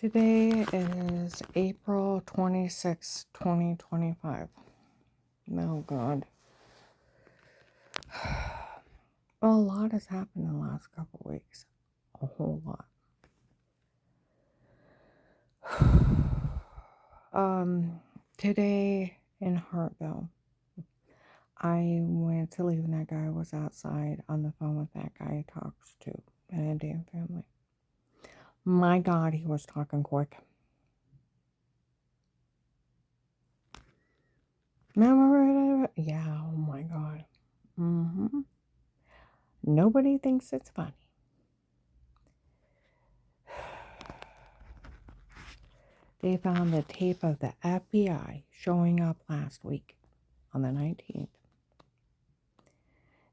Today is April 26, 2025. Oh, God. Well, a lot has happened in the last couple of weeks. A whole lot. Today in Hartville, I went to leave and that guy was outside on the phone with that guy he talks to, an Indian family. My God, he was talking quick. Remember? Yeah, oh my God. Nobody thinks it's funny. They found the tape of the FBI showing up last week on the 19th,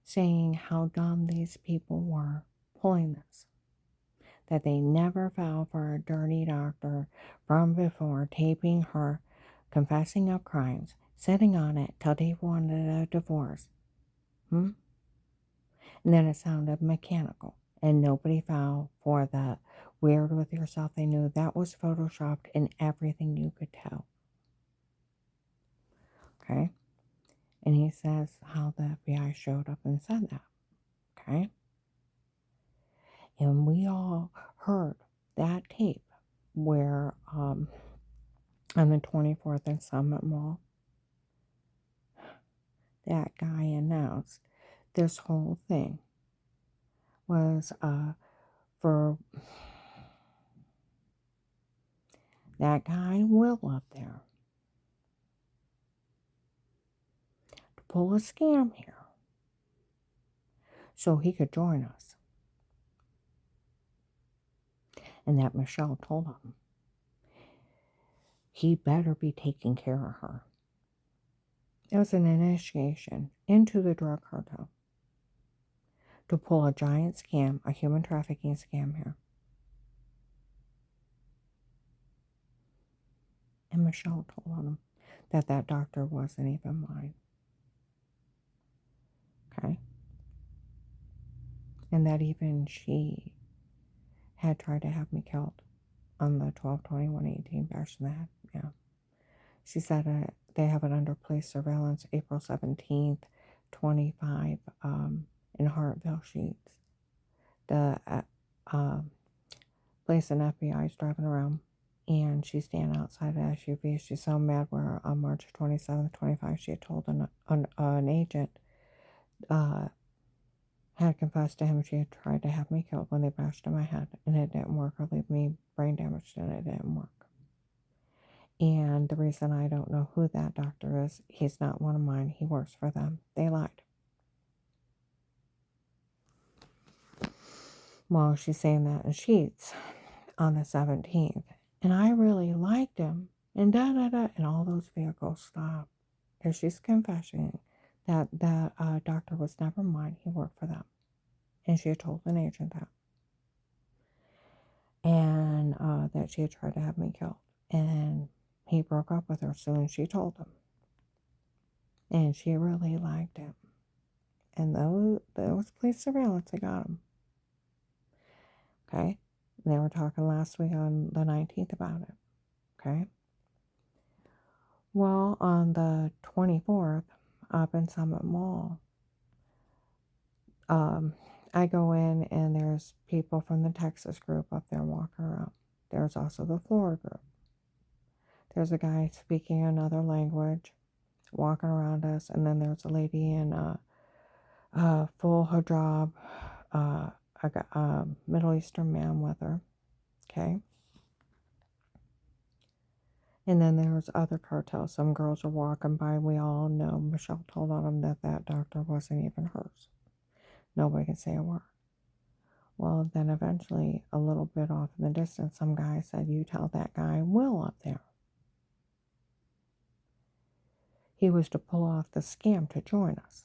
saying how dumb these people were pulling this, that they never fell for a dirty doctor from before, taping her, confessing of crimes, sitting on it till they wanted a divorce. And then it sounded mechanical, and nobody fell for the weird with yourself. They knew that was photoshopped in everything you could tell. Okay? And he says how the FBI showed up and said that. Okay? And we all heard that tape where on the 24th in Summit Mall, that guy announced this whole thing was for that guy Will up there to pull a scam here so he could join us. And that Michelle told him he better be taking care of her. It was an initiation into the drug cartel to pull a giant scam, a human trafficking scam here. And Michelle told him that that doctor wasn't even mine. Okay? And that even she had tried to have me killed on the 12/21/18 bash in the head. Yeah. She said they have it under police surveillance April 17th, 25, in Hartville Sheets. The police and FBI is driving around, and she's standing outside an SUV. She's so mad where on March 27th, 25, she had told an agent, had confessed to him she had tried to have me killed when they bashed in my head, and it didn't work, or leave me brain damaged, and it didn't work. And the reason I don't know who that doctor is, he's not one of mine. He works for them. They lied. Well, she's saying that in Sheets on the 17th. And I really liked him. And da-da-da. And all those vehicles stopped. And she's confessing that that doctor was never mine. He worked for them. And she had told an agent that. And that she had tried to have me killed. And he broke up with her as soon as she told him. And she really liked him. And those police surveillance, they got him. Okay? And they were talking last week on the 19th about it. Okay? Well, on the 24th, up in Summit Mall, I go in and there's people from the Texas group up there walking around. There's also the Florida group. There's a guy speaking another language walking around us, and then there's a lady in a full hijab, a Middle Eastern man with her. Okay? And then there's other cartels. Some girls are walking by. We all know Michelle told on them that that doctor wasn't even hers. Nobody can say a word. Well, then eventually, a little bit off in the distance, some guy said, "You tell that guy Will up there." He was to pull off the scam to join us.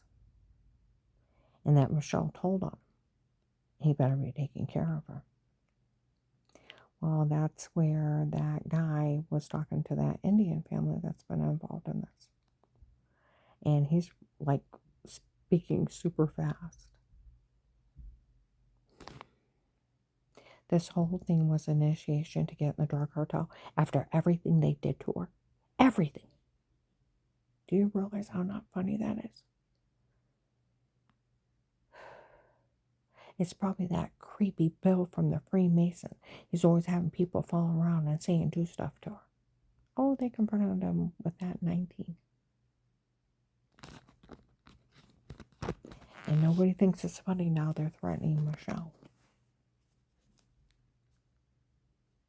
And that Michelle told him he better be taking care of her. Well, that's where that guy was talking to that Indian family that's been involved in this. And he's like speaking super fast. This whole thing was initiation to get in the drug cartel after everything they did to her. Everything. Do you realize how not funny that is? It's probably that creepy Bill from the Freemason. He's always having people follow around and say and do stuff to her. Oh, they confronted him with that 19. And nobody thinks it's funny now they're threatening Michelle.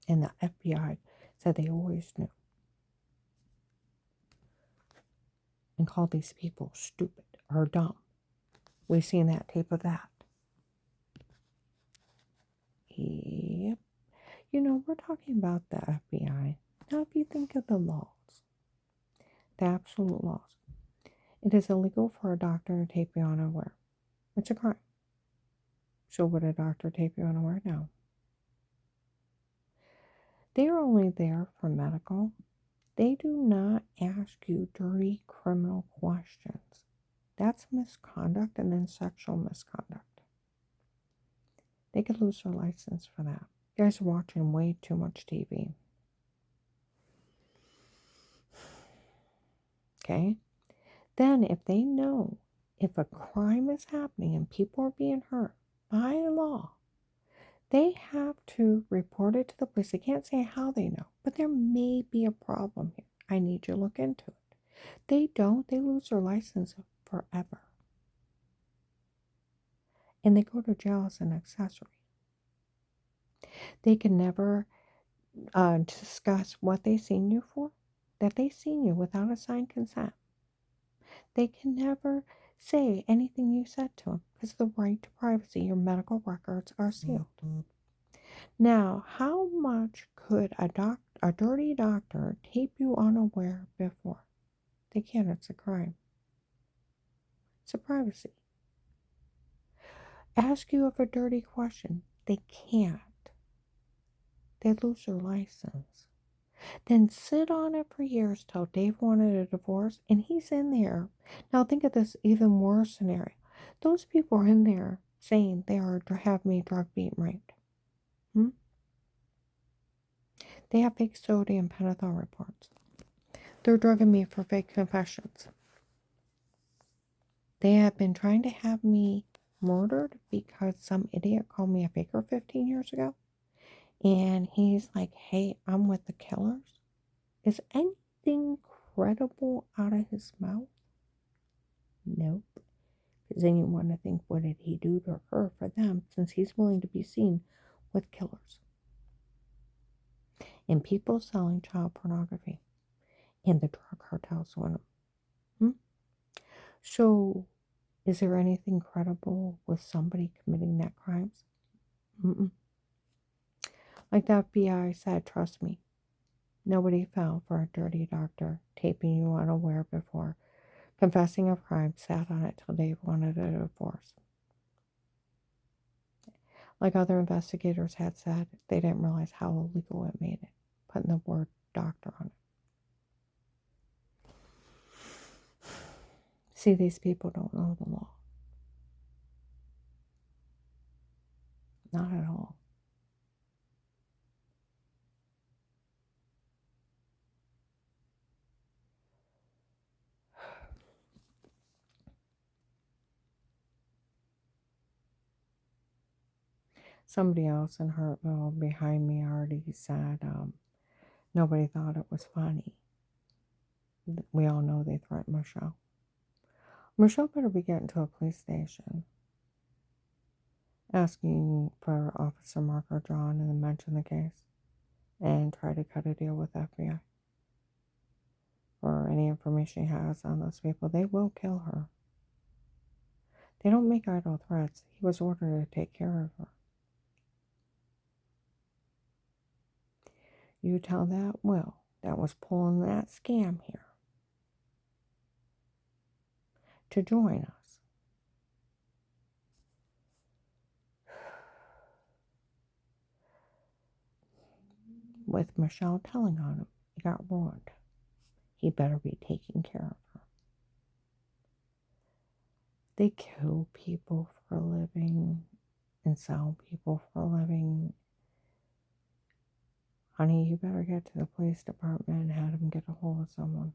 And the FBI said they always knew. And called these people stupid or dumb. We've seen that tape of that. Yep. You know, we're talking about the FBI. Now, if you think of the laws, the absolute laws, it is illegal for a doctor to tape you unaware. It's a crime. So would a doctor tape you unaware? No. They are only there for medical. They do not ask you dirty criminal questions. That's misconduct and then sexual misconduct. They could lose their license for that. You guys are watching way too much TV. Okay? Then if they know if a crime is happening and people are being hurt by law, they have to report it to the police. They can't say how they know, but there may be a problem here. I need you to look into it. They don't, they lose their license forever. And they go to jail as an accessory. They can never discuss what they seen you for, that they seen you without a signed consent. They can never say anything you said to them because of the right to privacy. Your medical records are sealed. Now, how much could a dirty doctor tape you unaware before? They can't. It's a crime. It's a privacy. Ask you of a dirty question. They can't. They lose their license. Then sit on it for years till Dave wanted a divorce and he's in there. Now think of this even worse scenario. Those people are in there saying they have me drug being raped. They have fake sodium pentothal reports. They're drugging me for fake confessions. They have been trying to have me murdered because some idiot called me a faker 15 years ago. And he's like, hey, I'm with the killers. Is anything credible out of his mouth? Nope. Because then you want to think, what did he do to her for them, since he's willing to be seen with killers? And people selling child pornography. And the drug cartels want them. So, is there anything credible with somebody committing that crimes? Like the FBI said, trust me, nobody fell for a dirty doctor taping you unaware before, confessing of crime, sat on it till Dave wanted a divorce. Like other investigators had said, they didn't realize how illegal it made it, putting the word doctor on it. See, these people don't know the law. Not at all. Somebody else in Hurtville behind me already said nobody thought it was funny. We all know they threatened Michelle. Michelle better be getting to a police station, asking for Officer Marco John and then mention the case and try to cut a deal with FBI for any information he has on those people. They will kill her. They don't make idle threats. He was ordered to take care of her. You tell that Will that was pulling that scam here to join us. With Michelle telling on him, he got ruined. He better be taking care of her. They kill people for a living and sell people for a living. Honey, you better get to the police department and have them get a hold of someone.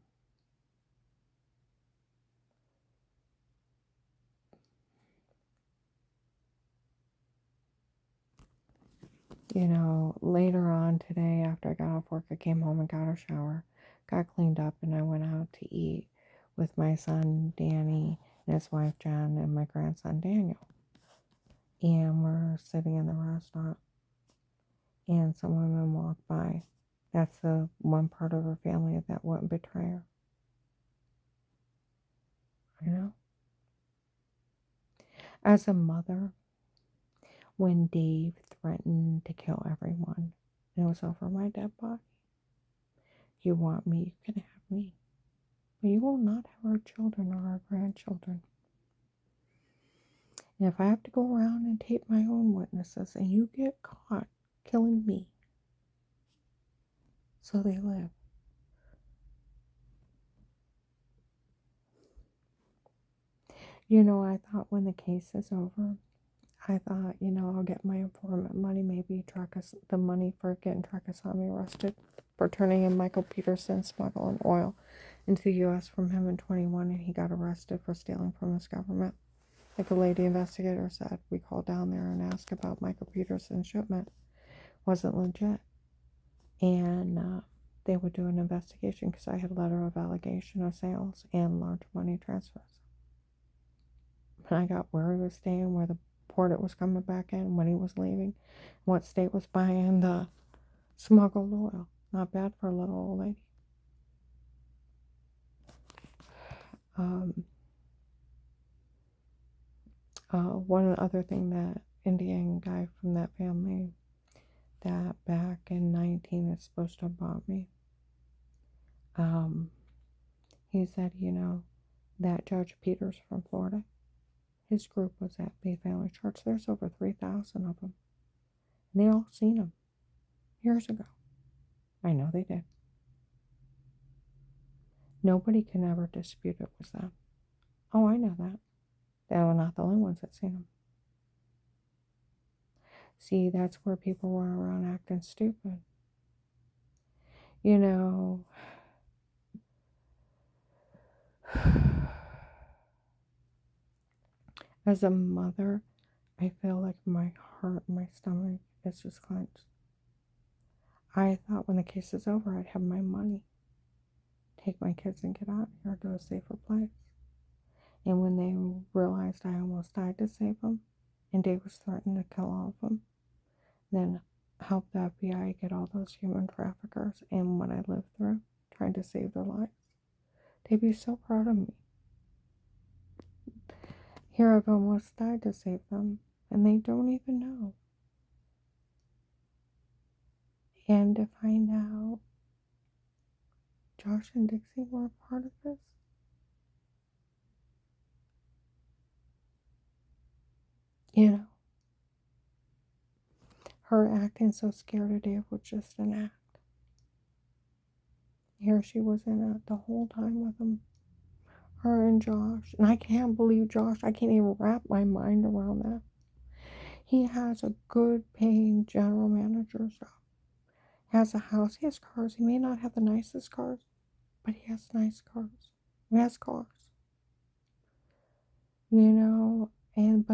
You know, later on today, after I got off work, I came home and got a shower, got cleaned up, and I went out to eat with my son, Danny, and his wife, Jen, and my grandson, Daniel. And we're sitting in the restaurant, and some women walked by. That's the one part of her family that wouldn't betray her. You know? As a mother, when Dave threatened to kill everyone, and it was over my dead body, you want me, you can have me. But you will not have our children or our grandchildren. And if I have to go around and tape my own witnesses and you get caught killing me, so they live. You know, I thought when the case is over, I thought, you know, I'll get my informant money, maybe the money for getting Trakasami arrested for turning in Michael Peterson smuggling oil into the U.S. from him in 21, and he got arrested for stealing from his government. Like a lady investigator said, we called down there and asked about Michael Peterson's shipment. Wasn't legit. And they would do an investigation because I had a letter of allegation of sales and large money transfers. And I got where he was staying, where the port it was coming back in, when he was leaving, what state was buying the smuggled oil. Not bad for a little old lady. One other thing, that Indian guy from that family that back in 19 is supposed to have bought me, he said, you know, that Judge Peters from Florida, his group was at Bay Family Church. There's over 3,000 of them. And they all seen him years ago. I know they did. Nobody can ever dispute it was them. Oh, I know that. They were not the only ones that seen him. See, that's where people run around acting stupid. You know, as a mother, I feel like my heart, my stomach is just clenched. I thought when the case is over, I'd have my money, take my kids and get out of here to a safer place. And when they realized I almost died to save them, and Dave was threatening to kill all of them, then help the FBI get all those human traffickers and what I lived through, trying to save their lives. They'd be so proud of me. Here I've almost died to save them, and they don't even know. And to find out Josh and Dixie were a part of this. You know, her acting so scared of Dave was just an act. Here she was in it the whole time with him. Her and Josh. And I can't believe Josh. I can't even wrap my mind around that. He has a good paying general manager job. Has a house. He has cars. He may not have the nicest cars, but he has nice cars. He has cars. You know, and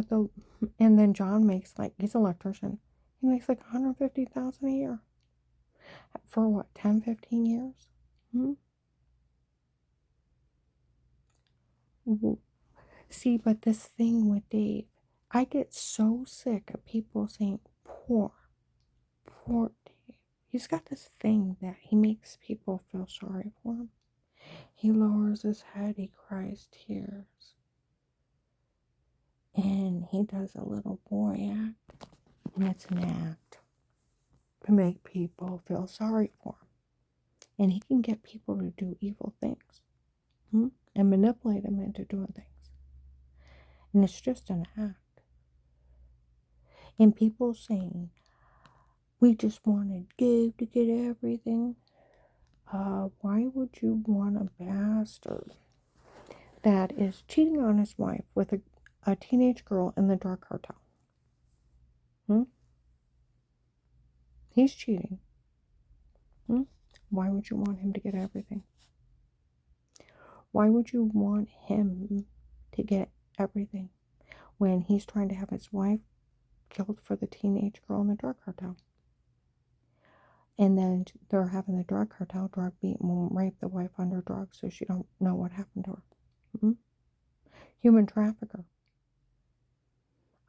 then John makes, like, he's an electrician. He makes like $150,000 a year. For what, 10, 15 years? See, but this thing with Dave, I get so sick of people saying, poor Dave. He's got this thing that he makes people feel sorry for him. He lowers his head, he cries tears. And he does a little boy act. And it's an act to make people feel sorry for him. And he can get people to do evil things. And manipulate them into doing things. And it's just an act. And people saying, we just wanted Gabe to get everything. Why would you want a bastard that is cheating on his wife with a teenage girl in the drug cartel? He's cheating. Why would you want him to get everything? Why would you want him to get everything when he's trying to have his wife killed for the teenage girl in the drug cartel? And then they're having the drug cartel drug beat and rape the wife under drugs so she don't know what happened to her. Mm-hmm. Human trafficker.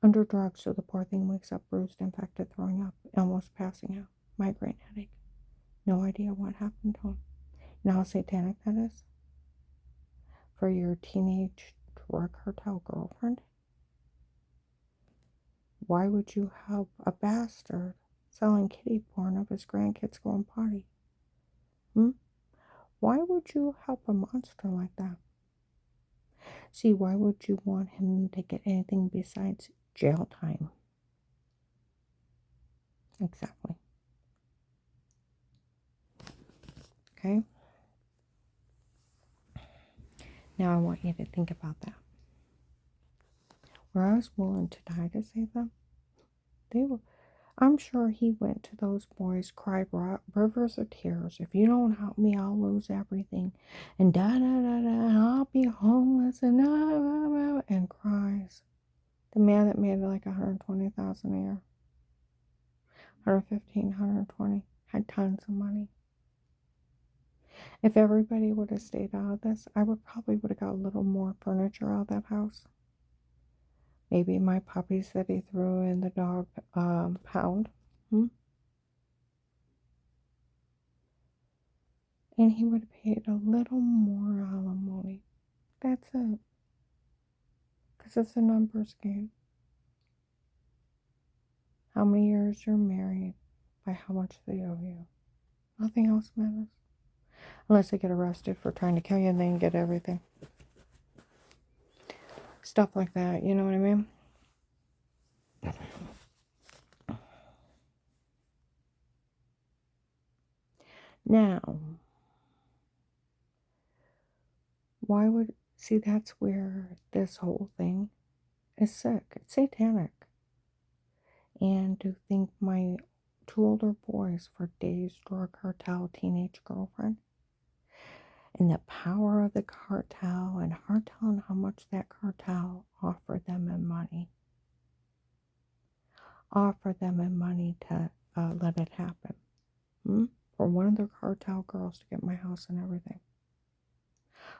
Under drugs so the poor thing wakes up bruised, infected, throwing up, almost passing out. Migraine headache. No idea what happened to him. You know how satanic that is? For your teenage drug cartel girlfriend? Why would you help a bastard selling kitty porn of his grandkids going potty? Why would you help a monster like that? See, why would you want him to get anything besides jail time? Exactly. Okay? Now I want you to think about that. Where I was willing to die to save them, I'm sure he went to those boys, cried rivers of tears. If you don't help me, I'll lose everything. And and I'll be homeless and cries. The man that made like 120,000 a year. 115, 120, had tons of money. If everybody would have stayed out of this, I would have got a little more furniture out of that house. Maybe my puppies that he threw in the dog pound. And he would have paid a little more alimony. That's it. Because it's a numbers game. How many years you're married by how much they owe you. Nothing else matters. Unless they get arrested for trying to kill you and then get everything. Stuff like that, you know what I mean? Now, see, that's where this whole thing is sick. It's satanic. And to think my 2 older boys for days drug cartel teenage girlfriend, and the power of the cartel, and her telling how much that cartel offered them in money. To let it happen. For one of the cartel girls to get my house and everything.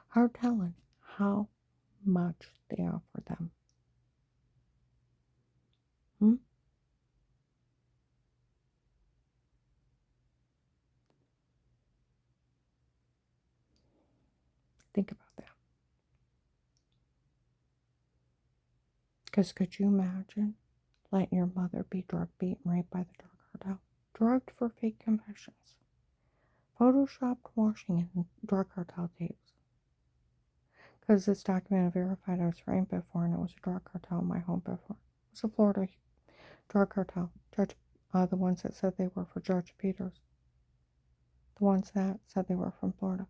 Her telling how much they offered them. Think about that. Because could you imagine letting your mother be drug beat and raped by the drug cartel? Drugged for fake confessions. Photoshopped washing and drug cartel tapes. Because it's documented and verified I was framed before and it was a drug cartel in my home before. It was a Florida drug cartel. The ones that said they were for Judge Peters. The ones that said they were from Florida.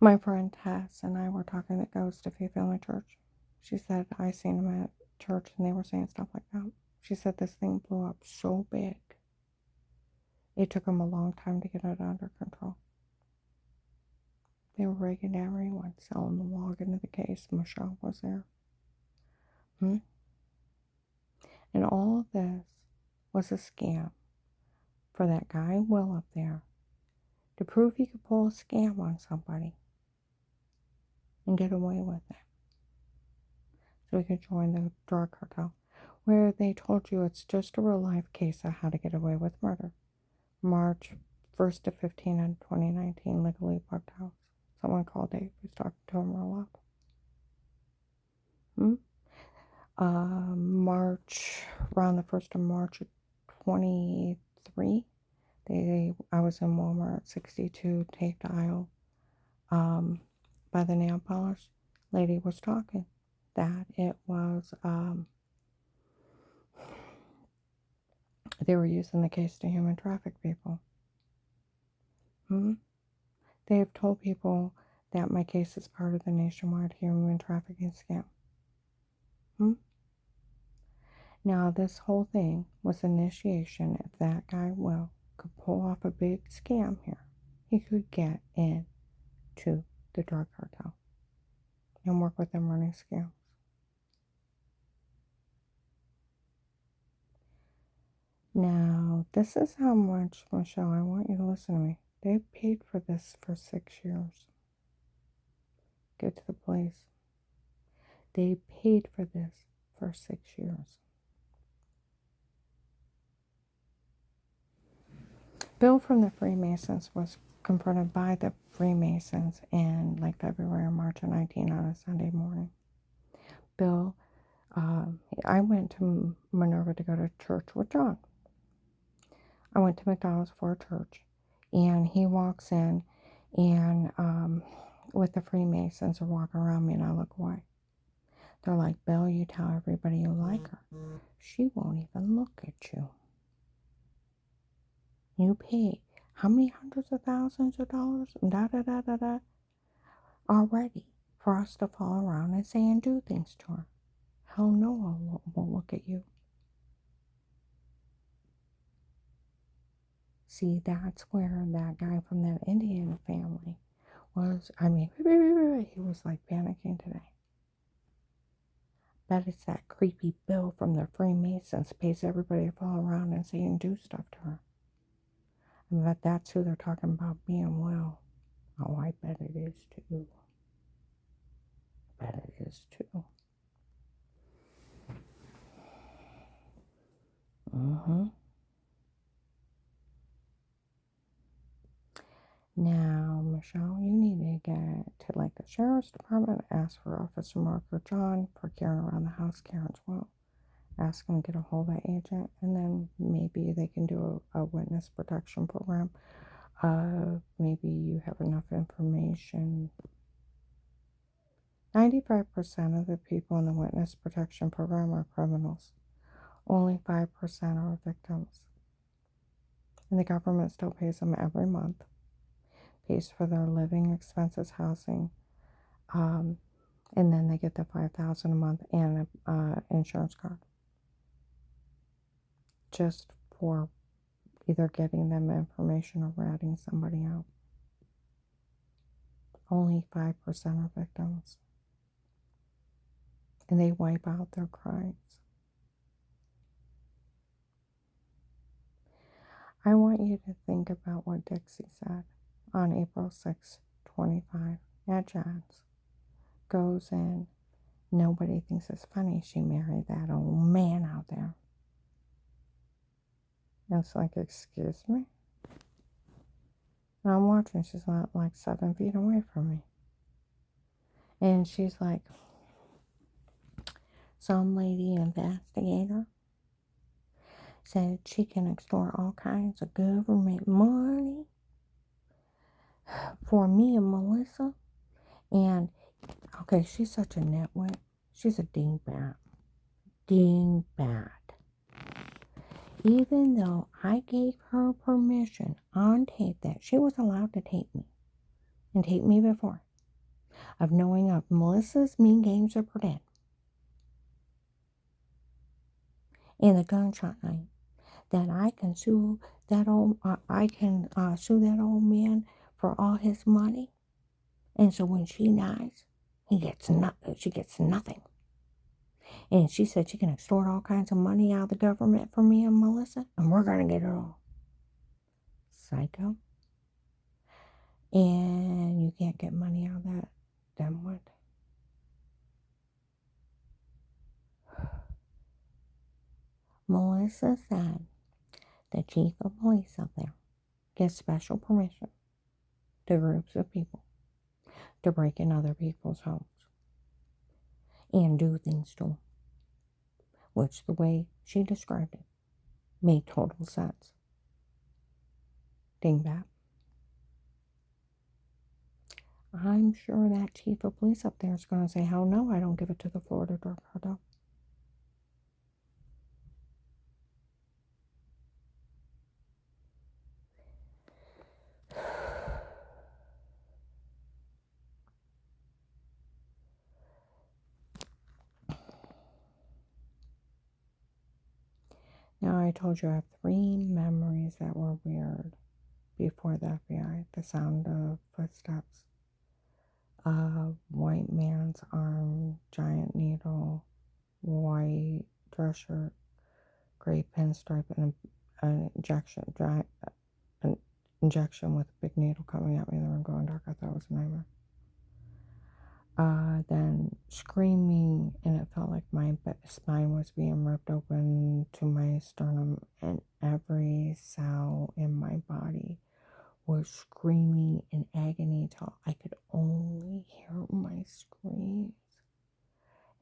My friend Tess and I were talking that goes to Faith Family Church. She said, I seen them at church and they were saying stuff like that. She said this thing blew up so big. It took them a long time to get it under control. They were raking everyone, selling the log into the case. Michelle was there. And all of this was a scam for that guy Will up there to prove he could pull a scam on somebody and get away with it. So he could join the drug cartel, where they told you it's just a real life case of how to get away with murder. March 1st to 15 in 2019, legally bugged house. Someone called Dave, who's talking to him real loud. Around the 1st of March of 23, I was in Walmart 62, taped aisle, by the nail polish. Lady was talking that it was, they were using the case to human traffic people. They have told people that my case is part of the nationwide human trafficking scam. Now, this whole thing was initiation if that guy Will could pull off a big scam here. He could get into the drug cartel and work with them running scams. Now, this is how much, Michelle, I want you to listen to me. They paid for this for 6 years. Get to the place. They paid for this for 6 years. Bill from the Freemasons was confronted by the Freemasons in like February or March of 19 on a Sunday morning. Bill, I went to Minerva to go to church with John. I went to McDonald's for a church, and he walks in, and with the Freemasons are walking around me, and I look away. They're like, Bill, you tell everybody you like her. She won't even look at you. You paid how many hundreds of thousands of dollars already for us to fall around and say and do things to her. Hell no, I won't look at you. See, that's where that guy from the Indian family was. I mean, he was like panicking today. Bet it's that creepy Bill from the Freemasons pays everybody to fall around and say and do stuff to her. I bet that's who they're talking about being well. Oh, I bet it is too. I bet it is too. Now, Michelle, you need to get to like the sheriff's department, ask for Officer Mark or John for Karen around the house. Karen's well. Ask them to get a hold of that agent, and then maybe they can do a witness protection program. Maybe you have enough information. 95% of the people in the witness protection program are criminals. Only 5% are victims. And the government still pays them every month. Pays for their living expenses, housing, and then they get the $5,000 a month and an insurance card. Just for either getting them information or ratting somebody out. Only 5% are victims. And they wipe out their crimes. I want you to think about what Dixie said on April 6, 25 at John's. Goes in. Nobody thinks it's funny she married that old man out there. And it's like, excuse me? And I'm watching. She's not like 7 feet away from me. And she's like, some lady investigator said she can extort all kinds of government money for me and Melissa. And, okay, she's such a nitwit. She's a dingbat. Dingbat. Even though I gave her permission on tape that she was allowed to tape me, and tape me before, of knowing of Melissa's mean games of pretend, and the gunshot night, that I can sue that old man for all his money, and so when she dies, she gets nothing. And she said she can extort all kinds of money out of the government for me and Melissa, and we're gonna get it all. Psycho. And you can't get money out of that. Then what? Melissa said the chief of police up there gets special permission to groups of people to break in other people's homes and do things to them, which the way she described it made total sense. Dingbat. I'm sure that chief of police up there is going to say, hell no, I don't give it to the Florida drug cartel. Now, I told you I have 3 memories that were weird before the FBI. The sound of footsteps, a white man's arm, giant needle, white dress shirt, gray pinstripe, and an an injection with a big needle coming at me in the room going dark. I thought it was a nightmare. Then screaming, and it felt like my spine was being ripped open to my sternum, and every cell in my body was screaming in agony till I could only hear my screams.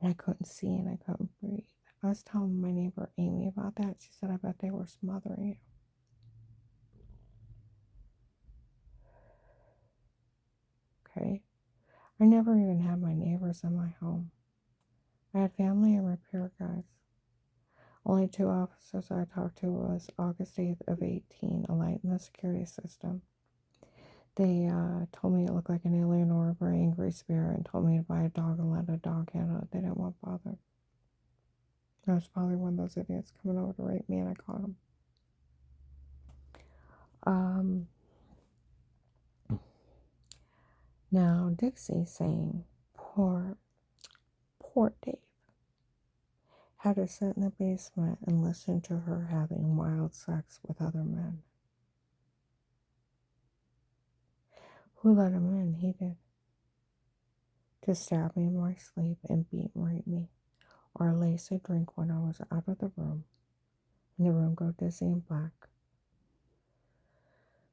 And I couldn't see and I couldn't breathe. I was telling my neighbor Amy about that. She said, I bet they were smothering you. Okay. I never even had my neighbors in my home. I had family and repair guys. Only 2 officers I talked to was August 8th of 18, a light in the security system. They told me it looked like an alien or a very angry spirit and told me to buy a dog and let a dog handle it. They didn't want bothered. I was probably one of those idiots coming over to rape me and I caught him. Now Dixie's saying, poor Dave. Had to sit in the basement and listen to her having wild sex with other men. Who let him in? He did. To stab me in my sleep and beat and rape me, or lace a drink when I was out of the room, and the room go dizzy and black.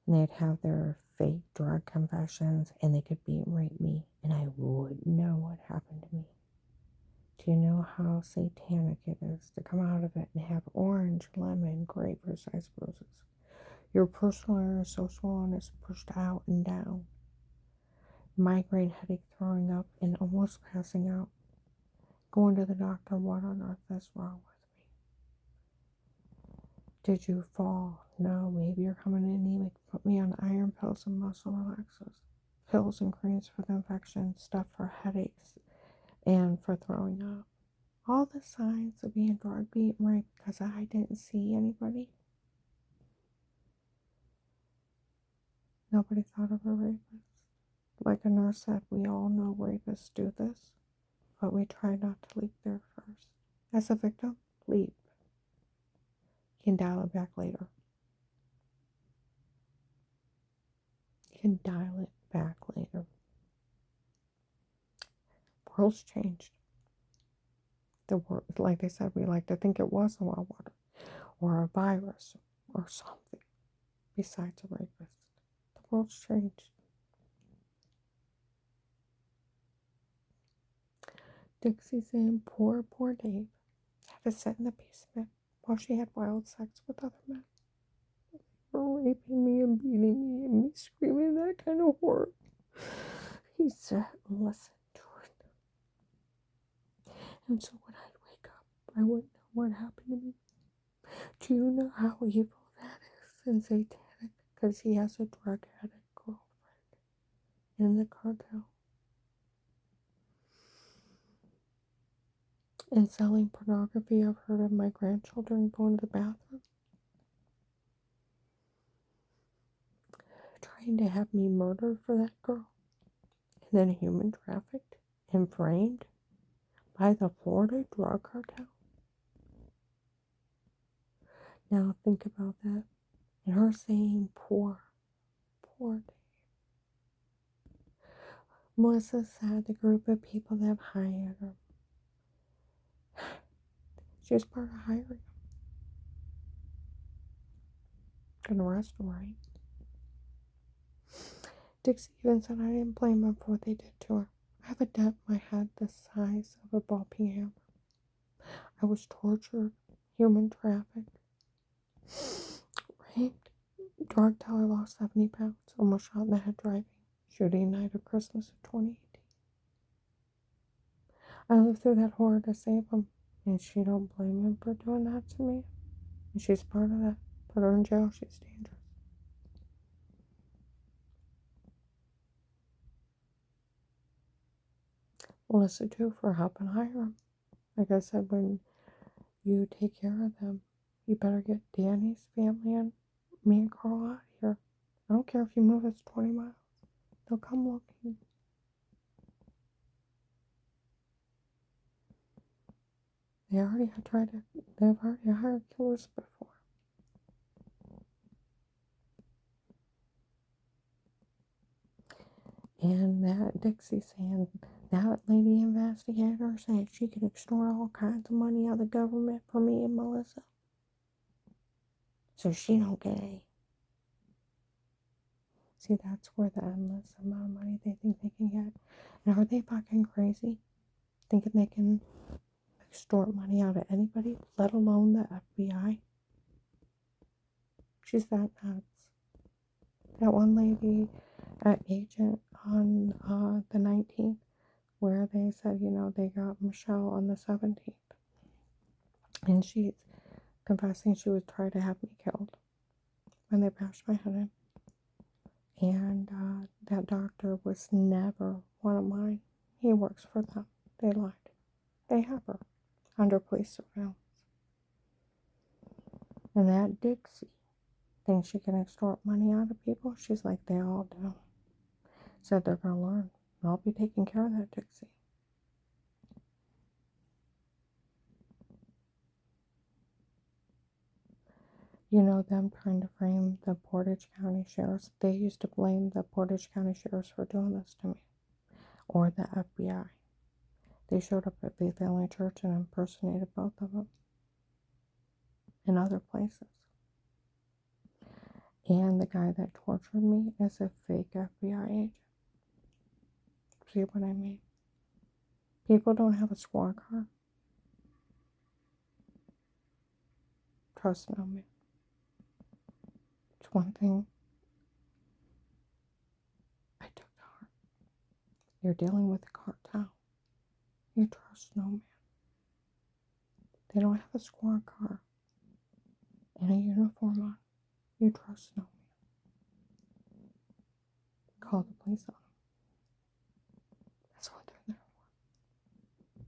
And they'd have their fake drug confessions, and they could beat and rape me, and I wouldn't know what happened to me. Do you know how satanic it is to come out of it and have orange, lemon, grape-sized bruises? Your personal area of social wellness is pushed out and down. Migraine, headache, throwing up, and almost passing out. Going to the doctor, what on earth is wrong with me? Did you fall? No, maybe you're coming in anemic. Put me on iron pills and muscle relaxers. Pills and creams for the infection, stuff for headaches, and for throwing up. All the signs of being drug beat and raped because I didn't see anybody. Nobody thought of a rapist. Like a nurse said, we all know rapists do this, but we try not to leap there first. As a victim, leap. You can dial it back later. You can dial it back later. The world's changed. The world, like they said, we like to think it was a wild water or a virus or something besides a rapist. The world's changed. Dixie saying, poor Dave had to sit in the basement while she had wild sex with other men. For raping me and beating me and me screaming that kind of horror. He sat and listened to it. And so when I'd wake up, I wouldn't know what happened to me. Do you know how evil that is and satanic? Because he has a drug addict girlfriend in the cartel. And selling pornography. I've heard of my grandchildren going to the bathroom, trying to have me murdered for that girl, and then human trafficked and framed by the Florida drug cartel. Now think about that. And her saying, poor Dave. Melissa said the group of people that have hired her. She was part of hiring them. Gonna arrest them, right? Dixie even said I didn't blame them for what they did to her. I have a dent in my head the size of a ball peen hammer. I was tortured, human trafficked, raped, drugged till I lost 70 pounds, almost shot in the head driving, shooting night of Christmas of 2018. I lived through that horror to save him, and she don't blame him for doing that to me. And she's part of that. Put her in jail, she's dangerous. Melissa too for helping hire him. Like I said, when you take care of them, You better get Danny's family and me and Carl out of here. I don't care if you move us 20 miles. They'll come looking. They've already hired killers before. And that Dixie saying, that lady investigator said she could extort all kinds of money out of the government for me and Melissa. So she don't get any. See, that's where the endless amount of money they think they can get. And are they fucking crazy? Thinking they can extort money out of anybody, let alone the FBI? She's that nuts. That one lady agent on the 19th, where they said, they got Michelle on the 17th. And she's confessing she was trying to have me killed when they bashed my head in. And that doctor was never one of mine. He works for them. They lied. They have her under police surveillance. And that Dixie thinks she can extort money out of people. She's like, they all do. Said they're going to learn. I'll be taking care of that, Dixie. Them trying to frame the Portage County Sheriffs. They used to blame the Portage County Sheriffs for doing this to me. Or the FBI. They showed up at Faith Family Church and impersonated both of them. In other places. And the guy that tortured me is a fake FBI agent. See what I mean? People don't have a squad car. Trust no man. It's one thing I took to heart. You're dealing with a cartel. You trust no man. They don't have a squad car and a uniform on. You trust no man. Call the police on them. That's what they're there for.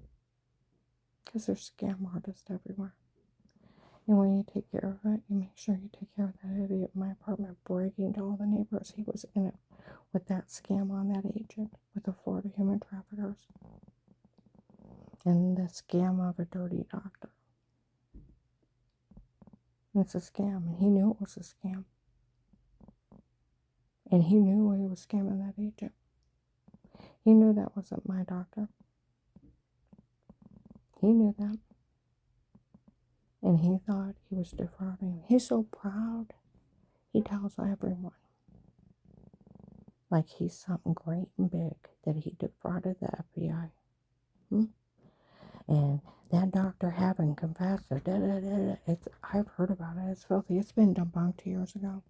Because there's scam artists everywhere. And when you take care of it, you make sure you take care of that idiot in my apartment bragging to all the neighbors he was in it with that scam on that agent with the Florida human traffickers. And the scam of a dirty doctor. And it's a scam, and he knew it was a scam. And he knew he was scamming that agent. He knew that wasn't my doctor. He knew that. And he thought he was defrauding. He's so proud. He tells everyone. Like he's something great and big that he defrauded the FBI. And that doctor having confessed it. I've heard about it. It's filthy. It's been debunked years ago.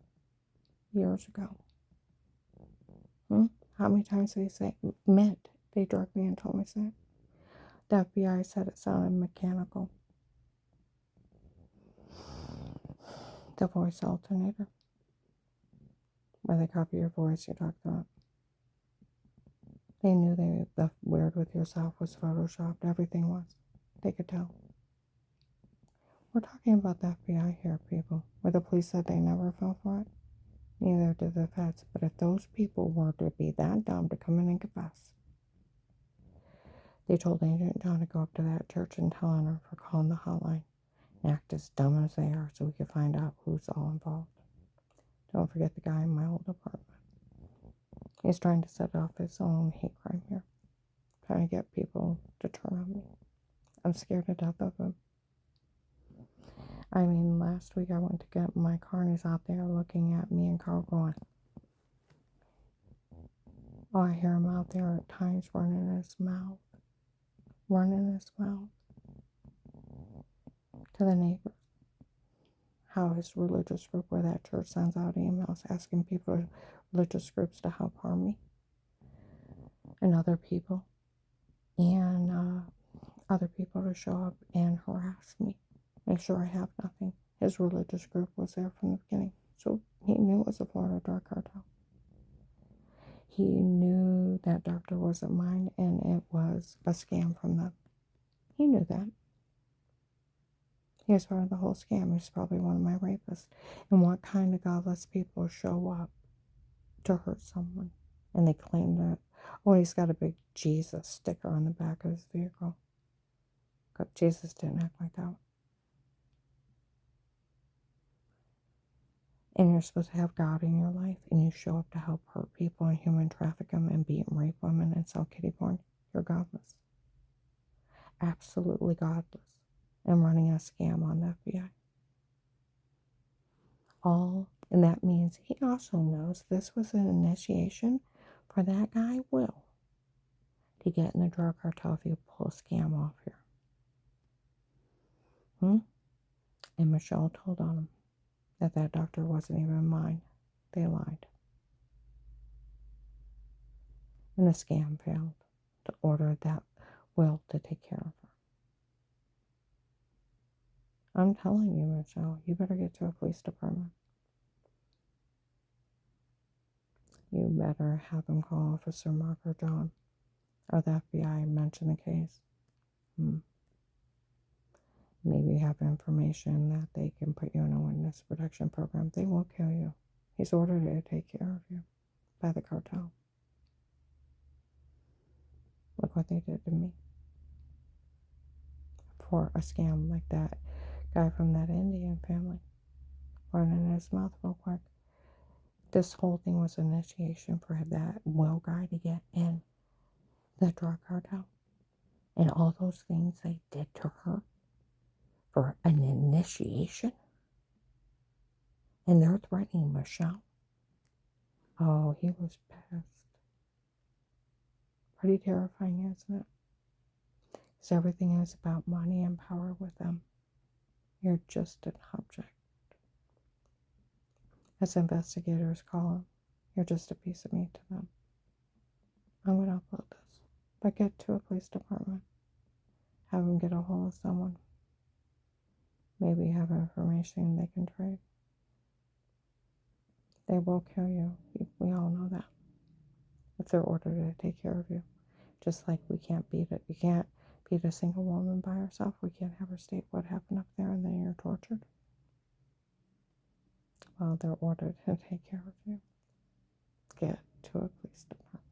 How many times did he say meant? They drugged me and told me to say it. The FBI said it sounded mechanical. The voice alternator. Where they copy your voice, you talk about. They knew the weird with yourself was photoshopped. Everything was. They could tell. We're talking about the FBI here, people. Where the police said they never fell for it. Neither did the feds. But if those people were to be that dumb to come in and confess, they told Agent John to go up to that church and tell on her for calling the hotline and act as dumb as they are so we could find out who's all involved. Don't forget the guy in my old apartment. He's trying to set off his own hate crime here. Trying to get people to turn on me. I'm scared to death of him. I mean, last week I went to get my car and he's out there looking at me and Carl going. Oh, I hear him out there at times running his mouth. To the neighbors. How his religious group or that church sends out emails asking people, religious groups, to help harm me. And other people. And other people to show up and harass me. Make sure I have nothing. His religious group was there from the beginning. So he knew it was a Florida drug cartel. He knew that doctor wasn't mine and it was a scam from them. He knew that. He was part of the whole scam. He's probably one of my rapists. And what kind of godless people show up to hurt someone? And they claim that, oh, he's got a big Jesus sticker on the back of his vehicle. But Jesus didn't act like that. And you're supposed to have God in your life, and you show up to help hurt people and human traffic them and beat and rape women and sell kitty porn. You're godless. Absolutely godless. And running a scam on the FBI. And that means he also knows this was an initiation for that guy, Will, to get in the drug cartel if you pull a scam off here. And Michelle told on him that doctor wasn't even mine. They lied. And the scam failed to order that Will to take care of her. I'm telling you, Michelle, you better get to a police department. You better have them call Officer Mark or John or the FBI and mention the case. Maybe you have information that they can put you in a witness protection program. They will kill you. He's ordered to take care of you by the cartel. Look what they did to me. For a scam like that guy from that Indian family. Running his mouth real quick. This whole thing was an initiation for that Will guy to get in the drug cartel. And all those things they did to her for an initiation. And they're threatening Michelle. Oh, he was pissed. Pretty terrifying, isn't it? Because everything is about money and power with them. You're just an object. As investigators call them, you're just a piece of meat to them. I'm going to upload this. But get to a police department. Have them get a hold of someone. Maybe have information they can trade. They will kill you. We all know that. If they're ordered to take care of you. Just like we can't beat it. You can't beat a single woman by herself. We can't have her state what happened up there and then you're tortured. Well, they're ordered to take care of you. Get to a police department.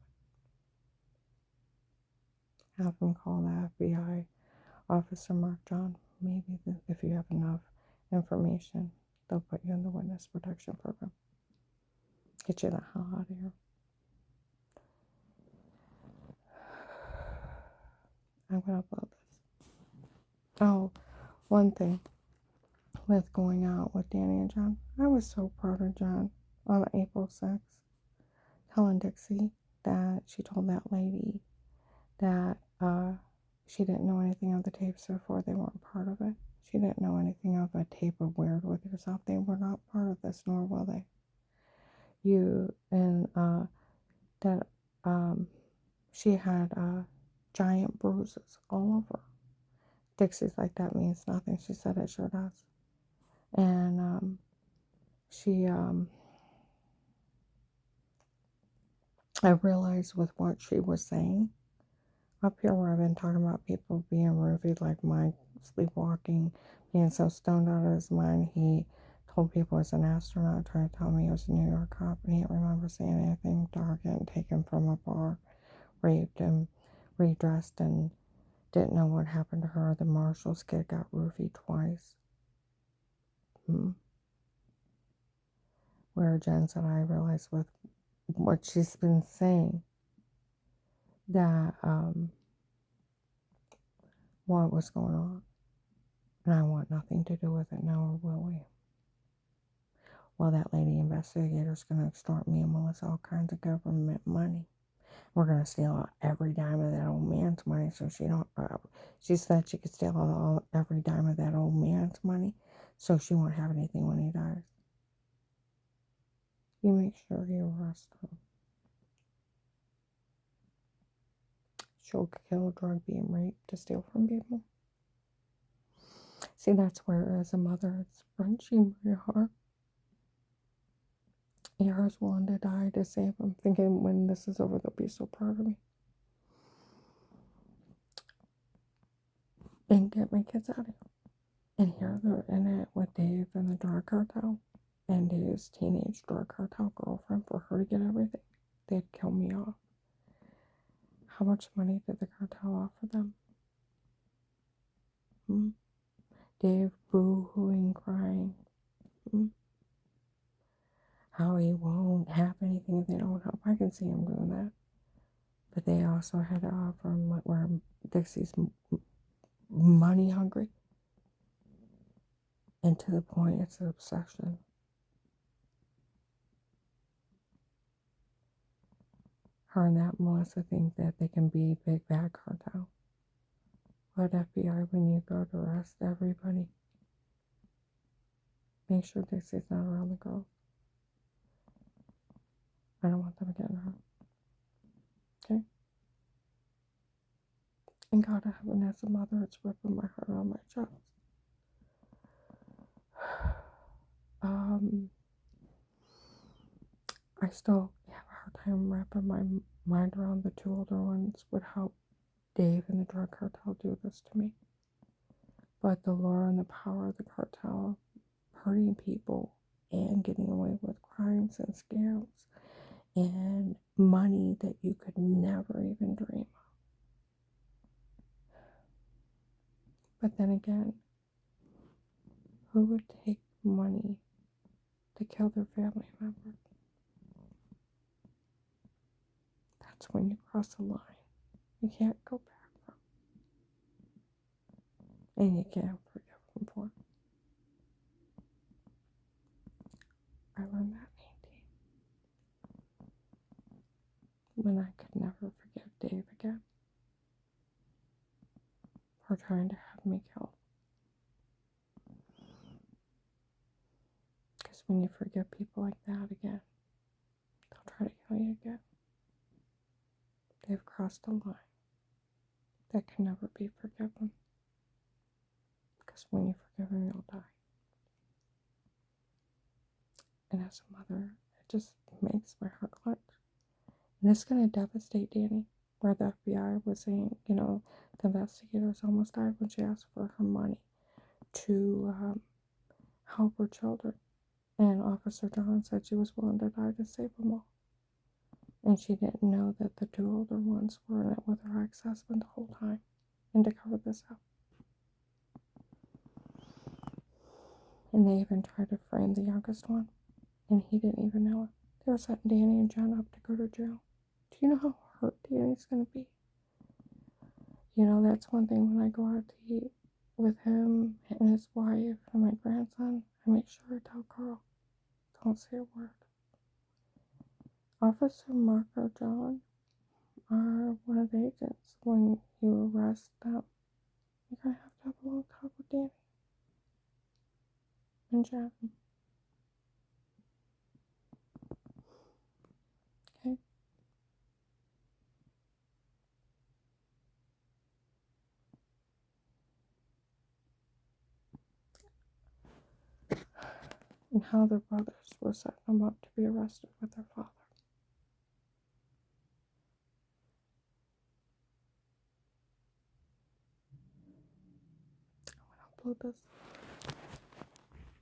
Have them call the FBI Officer Mark John. Maybe if you have enough information, they'll put you in the witness protection program. Get you the hell out of here. I'm going to upload this. Oh, one thing with going out with Danny and John. I was so proud of John on April 6th, telling Dixie that she told that lady that she didn't know anything of the tapes before they weren't part of it. She didn't know anything of a tape of Weird With Yourself. They were not part of this, nor will they. She had giant bruises all over. Dixie's like, that means nothing. She said it sure does. And I realized with what she was saying up here where I've been talking about people being roofied, like Mike sleepwalking, being so stoned out of his mind, he told people he's an astronaut, trying to tell me he was a New York cop, and he didn't remember saying anything dark and taken from a bar, raped and redressed, and didn't know what happened to her. The Marshall's kid got roofied twice. Where Jen said, I realized with what she's been saying that what was going on, and I want nothing to do with it now, or will we? Well, that lady investigator's going to extort me and Melissa all kinds of government money. We're going to steal every dime of that old man's money, so she said she could steal every dime of that old man's money, so she won't have anything when he dies. You make sure you arrest her. She'll kill, drug, being raped to steal from people. See, that's where, as a mother, it's wrenching my heart. Yara's willing to die to save him, thinking when this is over, they'll be so proud of me. And get my kids out of here. And here they're in it with Dave and the drug cartel and Dave's teenage drug cartel girlfriend for her to get everything. They'd kill me off. How much money did the cartel offer them? Hmm? Dave boo-hooing, crying. Hmm? How he won't have anything if they don't help. I can see him doing that. But they also had to offer him where Dixie's money hungry. And to the point, it's an obsession. Her and that Melissa think that they can be big bad cartel. But FBI, when you go to arrest everybody, make sure Dixie's not around the girls. I don't want them getting hurt. Okay? And God of heaven, as a mother, it's ripping my heart on my chest. I still have a hard time wrapping my mind around the two older ones would help Dave and the drug cartel do this to me. But the lure and the power of the cartel hurting people and getting away with crimes and scams and money that you could never even dream of. But then again, who would take money to kill their family member? That's when you cross the line. You can't go back from. And you can't forgive them for it. I learned that at 18. When I could never forgive Dave again for trying to have me killed. Because when you forgive people like that again, they'll try to kill you again. They've crossed a line that can never be forgiven. Because when you forgive them, you'll die. And as a mother, it just makes my heart clench. And it's going to devastate Danny, where the FBI was saying, the investigators almost died when she asked for her money to help her children. And Officer John said she was willing to die to save them all. And she didn't know that the two older ones were in it with her ex-husband the whole time, and to cover this up. And they even tried to frame the youngest one, and he didn't even know it. They were setting Danny and Jen up to go to jail. Do you know how hurt Danny's going to be? That's one thing when I go out to eat with him and his wife and my grandson, I make sure I tell Carl, don't say a word. Officer Mark or John are one of the agents. When you arrest them, you're going to have a long talk with Danny and Jen. Okay? And how their brothers were setting them up to be arrested with their father. I'm going to upload this.